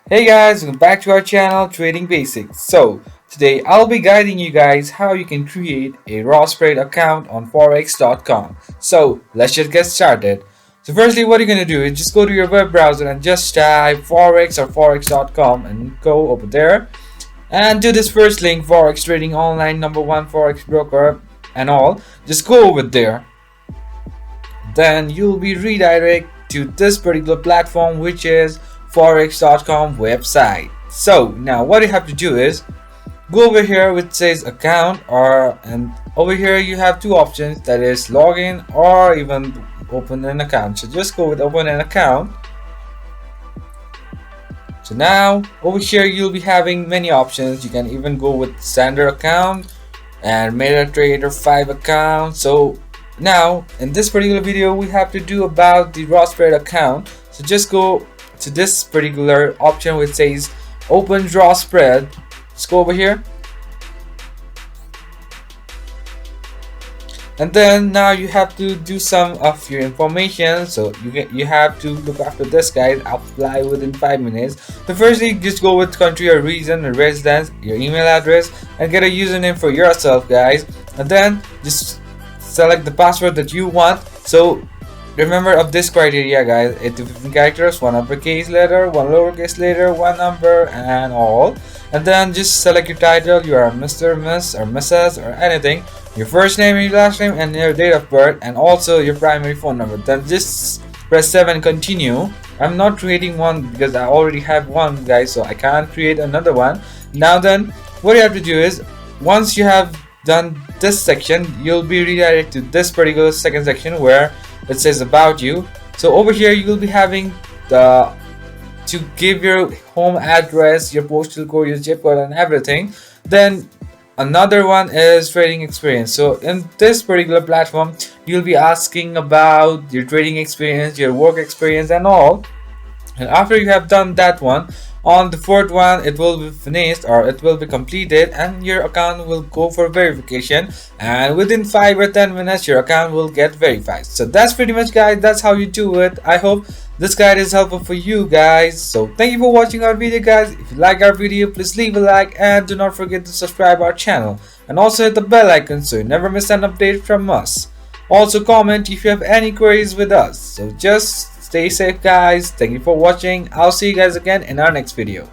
Hey guys, welcome back to our channel Trading Basics. So today I'll be guiding you guys how you can create a raw spread account on forex.com. So let's just get started. So firstly, what you're gonna do is just go to your web browser and just type forex or forex.com and go over there and do this first link, forex trading online #1 forex broker and all. Just go over there. Then you'll be redirected to this particular platform, which is forex.com website. So now what you have to do is go over here which says account, and over here you have two options, that is login or even open an account. So just go with open an account. So now over here you'll be having many options. You can even go with standard account and MetaTrader 5 account. So now in this particular video we have to do about the raw spread account. So just go to this particular option which says open raw spread. Just go over here, and then now you have to do some of your information. So you have to look after this, guys. Apply within 5 minutes. So firstly, just go with country or region or residence, your email address, and get a username for yourself, guys. And then just select the password that you want. So remember of this criteria, guys: 8 to 15 characters, 1 uppercase letter, 1 lowercase letter, 1 number, and all. And then just select your title. You are Mr., Miss, or Mrs., or anything. Your first name, your last name, and your date of birth, and also your primary phone number. Then just press 7, continue. I'm not creating one because I already have one, guys, so I can't create another one. Now then, what you have to do is, once you have done this section, you'll be redirected to this particular second section where it says about you. So over here you will be having to give your home address, your postal code, your zip code, and everything. Then another one is trading experience. So in this particular platform you'll be asking about your trading experience, your work experience, and all. And after you have done that one, on the fourth one it will be finished, or it will be completed, and your account will go for verification, and within 5 or 10 minutes your account will get verified. So that's pretty much, guys, that's how you do it. I hope this guide is helpful for you guys. So thank you for watching our video, guys. If you like our video, please leave a like, and do not forget to subscribe our channel, and also hit the bell icon so you never miss an update from us. Also comment if you have any queries with us. So just stay safe, guys. Thank you for watching. I'll see you guys again in our next video.